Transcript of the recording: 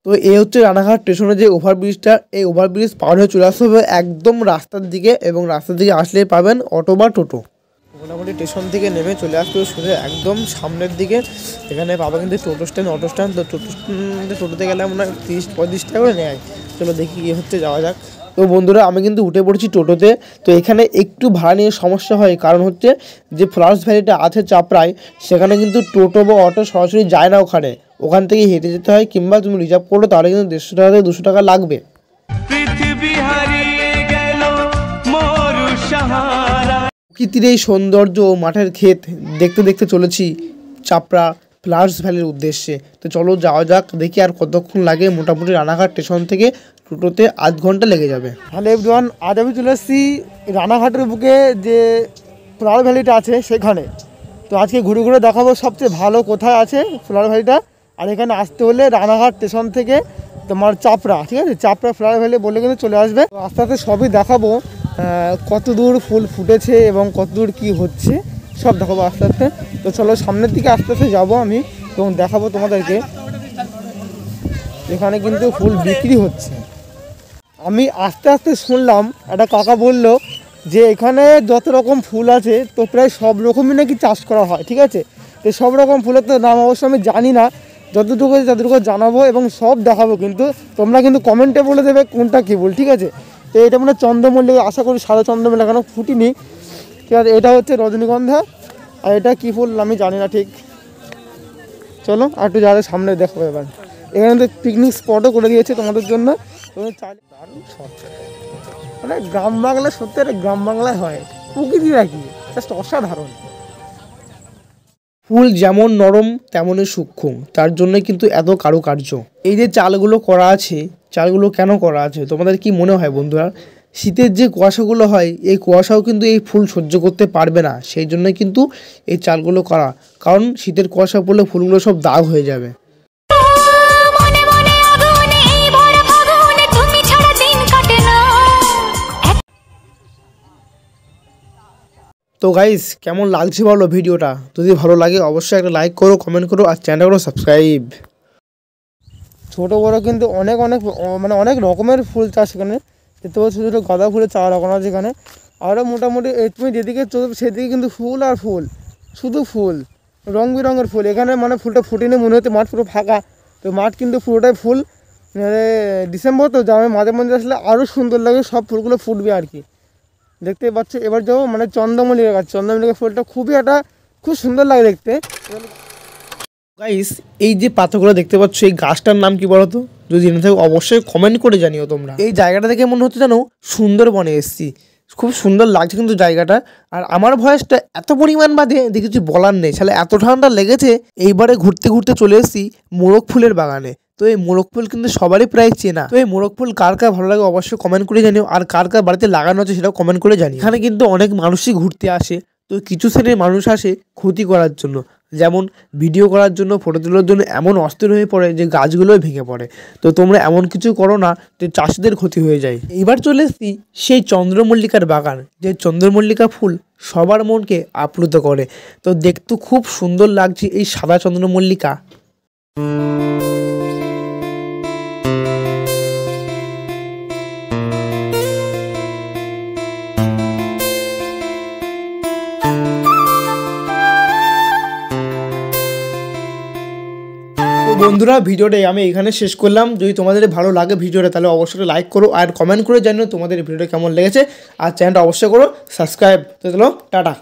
তো এই হচ্ছে রানাঘাট স্টেশনে যে ওভারব্রিজটা, এই ওভারব্রিজ পার হয়ে চলে আসতে হবে একদম রাস্তার দিকে, এবং রাস্তার দিকে আসলেই পাবেন অটো বা টোটো। মোটামুটি স্টেশন থেকে নেমে চলে আসতে হবে সোজা একদম সামনের দিকে। এখানে পাবা কিন্তু টোটো স্ট্যান্ড, অটো স্ট্যান্ড। তো টোটোতে গেলে মনে হয় 30-35 টাকা করে নেয়। চলো দেখি কী হচ্ছে, যাওয়া যাক। তো বন্ধুরা আমি কিন্তু উঠে পড়েছি টোটোতে। তো এখানে একটু ভাড়া নিয়ে সমস্যা হয়, কারণ হচ্ছে যে ফ্লাওয়ার্স ভ্যালিটা আছে চাপড়ায়, সেখানে কিন্তু টোটো বা অটো সরাসরি যায় না ওখানে, ওখান থেকে হেঁটে যেতে হয়, কিংবা তুমি রিজার্ভ করো তাহলে কিন্তু 150 টাকা থেকে 200 টাকা লাগবে। প্রকৃতির এই সৌন্দর্য ও মাঠের ক্ষেত দেখতে দেখতে চলেছি চাপড়া ফ্লাওয়ার্স ভ্যালির উদ্দেশ্যে। তো চলো যাওয়া যাক, দেখি আর কতক্ষণ লাগে। মোটামুটি রানাঘাট স্টেশন থেকে টোটোতে আধ ঘন্টা লেগে যাবে। হ্যালো এভরিওয়ান, আজ আমি চলে এসেছি রানাঘাটের বুকে যে ফ্লাওয়ার ভ্যালিটা আছে সেখানে। তো আজকে ঘুরে ঘুরে দেখাবো সবচেয়ে ভালো কোথায় আছে ফ্লাওয়ার ভ্যালিটা। আর এখানে আসতে হলে রানাঘাট স্টেশন থেকে তোমার চাপড়া, ঠিক আছে, চাপড়া ফ্লাওয়ার ভ্যালি বলে কিন্তু চলে আসবে। আস্তে আস্তে সবই দেখাবো, কত দূর ফুল ফুটেছে এবং কত দূর কী হচ্ছে সব দেখাবো আস্তে আস্তে। তো চলো সামনের দিকে আস্তে আস্তে যাবো আমি এবং দেখাবো তোমাদেরকে। এখানে কিন্তু ফুল বিক্রি হচ্ছে। আমি আস্তে আস্তে শুনলাম একটা কাকা বলল যে এখানে যত রকম ফুল আছে তো প্রায় সব রকমই নাকি চাষ করা হয়, ঠিক আছে। তো সব রকম ফুলের তো নাম অবশ্য আমি জানি না, যতটুকু জানাবো এবং সব দেখাবো, কিন্তু তোমরা কিন্তু কমেন্টে বলে দেবে কোনটা কী ফুল, ঠিক আছে। তো এটা মানে চন্দ্রমল্লিকা, আশা করি সাদা চন্দ্রমল্লিকা কেন ফুটিনি, ঠিক আছে। এটা হচ্ছে রজনীগন্ধা, আর এটা কী ফুল আমি জানি না ঠিক। চলো আর একটু যাদের সামনে দেখো। এবার এখানে তো পিকনিক স্পটও করে দিয়েছে তোমাদের জন্য। দারুণ শখ, মানে গ্রাম বাংলা, সত্যি গ্রাম বাংলায় হয়, প্রকৃতি রাখি জাস্ট অসাধারণ। ফুল যেমন নরম তেমনই সূক্ষ্ম, তার জন্য কিন্তু এত কারুকার্য। এই যে চালগুলো করা আছে, চালগুলো কেন করা আছে তোমাদের কি মনে হয় বন্ধুরা? শীতের যে কুয়াশাগুলো হয়, এই কুয়াশাও কিন্তু এই ফুল সহ্য করতে পারবে না, সেই জন্যই কিন্তু এই চালগুলো করা। কারণ শীতের কুয়াশা পড়লে ফুলগুলো সব দাগ হয়ে যাবে। তো গাইস কেমন লাগছে বলো ভিডিওটা? যদি ভালো লাগে অবশ্যই একটা লাইক করো, কমেন্ট করো, আর চ্যানেলটা করো সাবস্ক্রাইব। ছোটো বড়ো কিন্তু অনেক মানে অনেক রকমের ফুল চাষ এখানে দেখতে পাচ্ছ। ছোটো গাঁদা ফুলের চারা লাগানো আছে এখানে। আরও মোটামুটি তুমি যেদিকে চলবে সেদিকে কিন্তু ফুল আর ফুল, শুধু ফুল, রং বেরঙের ফুল। এখানে মানে ফুলটা ফুটেনি, মনে হচ্ছে মাঠ পুরো ফাঁকা। তো মাঠ কিন্তু পুরোটাই ফুল। ডিসেম্বর তো যাবে, মাঝে মাঝে আসলে আরও সুন্দর লাগে, সব ফুলগুলো ফুটবে আর কি, দেখতেই পাচ্ছ। এবার যাবো মানে চন্দ্রমল্লিকা গাছ, চন্দ্রমল্লিকা ফুলটা খুব সুন্দর লাগে দেখতে। গাইস এই যে পাতাগুলো দেখতে পাচ্ছ, এই গাছটার নাম কি বলো তো? যদি জেনে থাকো অবশ্যই কমেন্ট করে জানিও তোমরা। এই জায়গাটা দেখে মনে হচ্ছে যেন সুন্দরবনে এসেছি, খুব সুন্দর লাগছে কিন্তু জায়গাটা। আর আমার ভয়েসটা এত পরিমাণ বাদে দেখেছি বলার নেই, তাহলে এত ঠান্ডা লেগেছে। এইবারে ঘুরতে ঘুরতে চলে এসেছি মোরগ ফুলের বাগানে। তো এই মোরগ ফুল কিন্তু সবারই প্রায় চেনা। তো এই মোরগ ফুল কার কার ভালো লাগে অবশ্যই কমেন্ট করে জানিও, আর কার কার বাড়িতে লাগানো আছে সেটাও কমেন্ট করে জানিও। এখানে কিন্তু অনেক মানুষই ঘুরতে আসে। তো কিছু শ্রেণীর মানুষ আসে ক্ষতি করার জন্য, যেমন ভিডিও করার জন্য, ফটো তোলার জন্য এমন অস্থির হয়ে পড়ে যে গাছগুলোই ভেঙে পড়ে। তো তোমরা এমন কিছু করো না যে চাষিদের ক্ষতি হয়ে যায়। এইবার চলে এসেছি সেই চন্দ্রমল্লিকার বাগান, যে চন্দ্রমল্লিকা ফুল সবার মনকে আপ্লুত করে। তো দেখতে খুব সুন্দর লাগছে এই সাদা চন্দ্রমল্লিকা। বন্ধুরা ভিডিওটা আমি এখানে শেষ করলাম। যদি তোমাদের ভালো লাগে ভিডিওটা তাহলে অবশ্যই লাইক করো, আর কমেন্ট করে জানিও তোমাদের ভিডিওটা কেমন লেগেছে, আর চ্যানেলটা অবশ্যই করো সাবস্ক্রাইব। তো চলো টাটা।